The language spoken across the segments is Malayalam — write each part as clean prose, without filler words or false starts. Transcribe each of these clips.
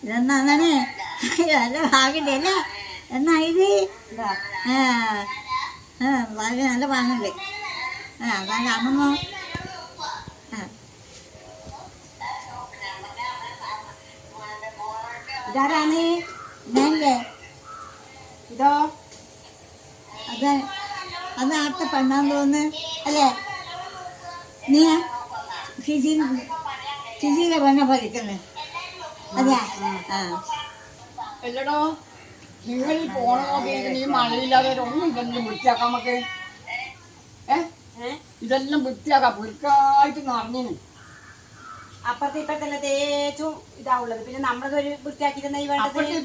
ഇതെന്നാണ് നല്ല ഭാഗില്ല എന്നാ ഇത് ഭാഗ്യ നല്ല ഭാഗമുണ്ട് അതാണ് അമ്മമ്മ ഇതാരാണ് ഞാനില്ലേ ഇതോ അത് അത് ആർത്തെ പെണ്ണാന്ന് തോന്നുന്നു അല്ലേ നീ ചിജിയിലെ പെണ്ണ പഠിക്കുന്നത് അതെയാ എല്ലടോ നിങ്ങൾ ഈ ഫോൺ നോക്കിയിട്ട് നീ മഴയില്ലാതെ ഒന്നും ഇതെല്ലാം വൃത്തിയാക്കാം നമുക്ക് ഇതെല്ലാം വൃത്തിയാക്കാം വൃത്തിയായിട്ട് നിറഞ്ഞു അപ്പുറത്തെ ഇപ്പഴത്തെ തേച്ചും ഇതാവുള്ളത് പിന്നെ നമ്മളതൊരു വൃത്തിയാക്കി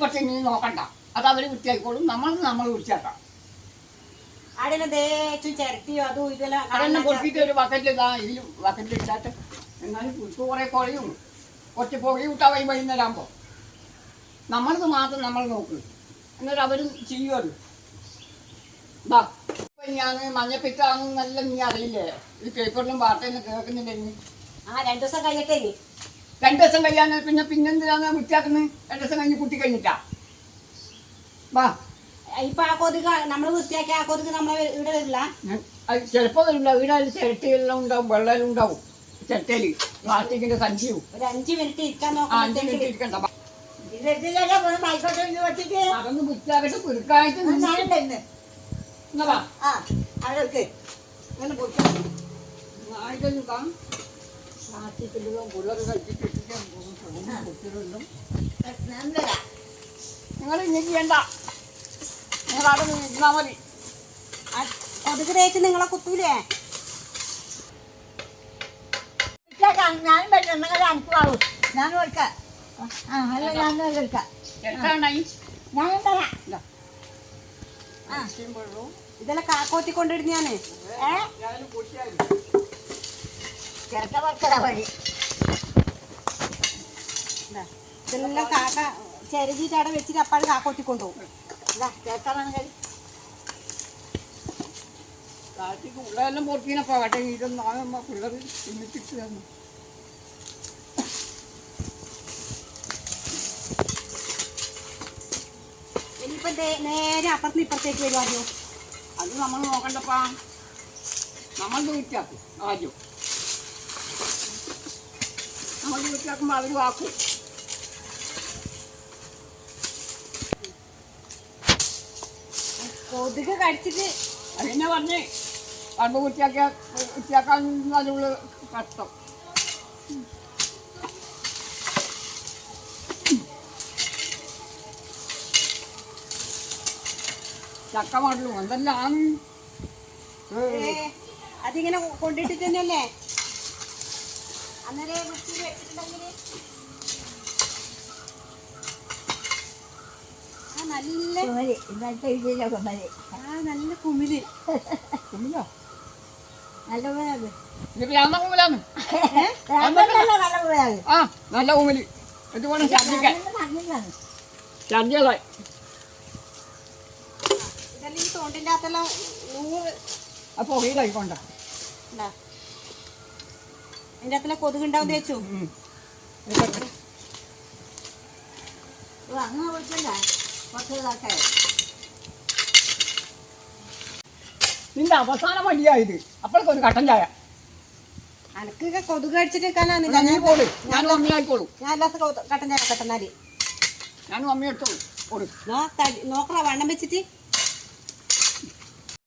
പക്ഷെ നീ നോക്കണ്ട അത് അവര് വൃത്തിയാക്കിക്കോളും നമ്മൾ വൃത്തിയാക്കാം അവിടെ തേച്ചും ചിരട്ടിയോ അതും ഇതെല്ലാം അതെല്ലാം പൊട്ടിയിട്ട് ഒരു ബക്കറ്റിൽ ഇതാ ഇതിലും ബക്കറ്റിൽ ഇട്ടാട്ട് എന്നാലും പുൽപ്പ് കുറെ കുറയും കുറച്ച് പുകി വിട്ടാൽ വൈകുന്നേരമാകുമ്പോൾ നമ്മളത് മാത്രം നമ്മൾ നോക്കും എന്നിട്ട് അവരും ചെയ്യുമല്ലോ ഇതാ ഇപ്പം ഞാൻ മഞ്ഞപ്പിത്താണെന്നെല്ലാം നീ അറിയില്ലേ ഈ പേപ്പറിലും വാർത്തയിലും കേൾക്കുന്നില്ലെങ്കിൽ 2 ദിവസം കഴിയട്ടെ 2 ദിവസം കഴിയാൻ പിന്നെന്തിനാണ് വൃത്തിയാക്കുന്നത് 2 ദിവസം കഴിഞ്ഞ് കുട്ടി കഴിഞ്ഞിട്ടാ വാ ഇപ്പൊ ആ കൊതുക് നമ്മൾ വൃത്തിയാക്കി ആ കൊതുക് നമ്മളെ ഇവിടെ വരില്ല ചിലപ്പോൾ വരില്ല ഇവിടെ ചിരട്ടയെല്ലാം ഉണ്ടാവും വെള്ളം ഉണ്ടാവും ചിരട്ടയില് പ്ലാസ്റ്റിക്കിന്റെ സഞ്ചിയും ഒരു 5 മിനിറ്റ് ഇരിക്കാൻ 5 മിനിറ്റ് ഇരിക്കണ്ട അതൊന്ന് വൃത്തിയാക്കട്ടെ കുരുക്കായിട്ട് പ്ലാസ്റ്റിക്കിലും പിള്ളേർ കഴിച്ചിട്ട് നിങ്ങൾ ഇങ്ങനെ ചെയ്യണ്ട നിങ്ങൾ അവിടെ നിന്നാ മതി കൊതുക് തേച്ച് നിങ്ങളെ കുത്തൂലേ ഞാൻ എനിക്കാവും ഞാൻ കൊടുക്കാം അല്ല ഞാൻ കൊടുക്കാം ഞാൻ തരാം ഇതെല്ലാം കാക്കോത്തി കൊണ്ടിടുന്നാണ് ചിരട്ട കൊടുക്കലാ വഴി ഇതെല്ലാം കാക്ക ചെരുതിയിട്ട് അവിടെ വെച്ചിട്ട് അപ്പാട് കാക്കോത്തി കൊണ്ടുപോകും ചേർക്കാണെങ്കിൽ പ്ലാസ്റ്റിക് ഉള്ളതെല്ലാം പൊറത്തിനപ്പോ കേട്ടെ ഇതൊന്നും ആകുമ്പോ പിള്ളേർ ചിന്തിച്ചിട്ട് തന്നു ഇനിയിപ്പോ നേരെ അപ്പുറത്ത് ഇപ്പുറത്തേക്ക് വരുവായോ അത് നമ്മൾ നോക്കണ്ടപ്പാ നമ്മൾ വൃത്തിയാക്കും ആദ്യം നമ്മൾ വൃത്തിയാക്കുമ്പോൾ അവർ വാക്കും കൊതുക് കടിച്ചിട്ട് അതിനെ പറഞ്ഞ് കണ്ട് വൃത്തിയാക്കാൻ അതിനുള്ള കഷ്ടം ചക്ക മാട്ടിലും എന്തെല്ലാം അതിങ്ങനെ കൊണ്ടിട്ട് തന്നെയല്ലേ അന്നേരം വൃത്തിയിൽ വെച്ചിട്ടുണ്ടെങ്കിൽ നല്ല ഇന്നത്തെ ഇതിലെ കുമരി നല്ല കുമില് കുമിലോ നല്ല കുമരാണ് കുമിലാന്ന് നല്ല കുമരാണ് ആ നല്ല കുമില് എന്തുകൊണ്ട് ഛർദിക്കാൻ ഛർദികളെ ഇതെല്ലാം ഈ തോണ്ടിൻ്റെ അകത്തെല്ലാം അപ്പോൾ പുകയിലായിക്കൊണ്ട അതിൻ്റെ അകത്തെല്ലാം കൊതുകുണ്ടാവും തേച്ചു അങ്ങനെ കൊടുക്കണ്ട കുറച്ചതൊക്കെ നിന്റെ അവസാന മടിയായത് അപ്പോഴൊക്കെ ഒരു കട്ടൻ ചായ അനക്കൊക്കെ കൊതുക് അടിച്ചിട്ട് നിൽക്കാനാണ് നീ പോള് ഞാനും അമ്മ ആയിക്കോളൂ ഞാൻ എല്ലാത്ത കട്ടൻ ചായ കട്ടന്നാല് ഞാനും അമ്മ എടുത്തോളൂ പോള് നോക്കറ വണ്ണം വെച്ചിട്ട്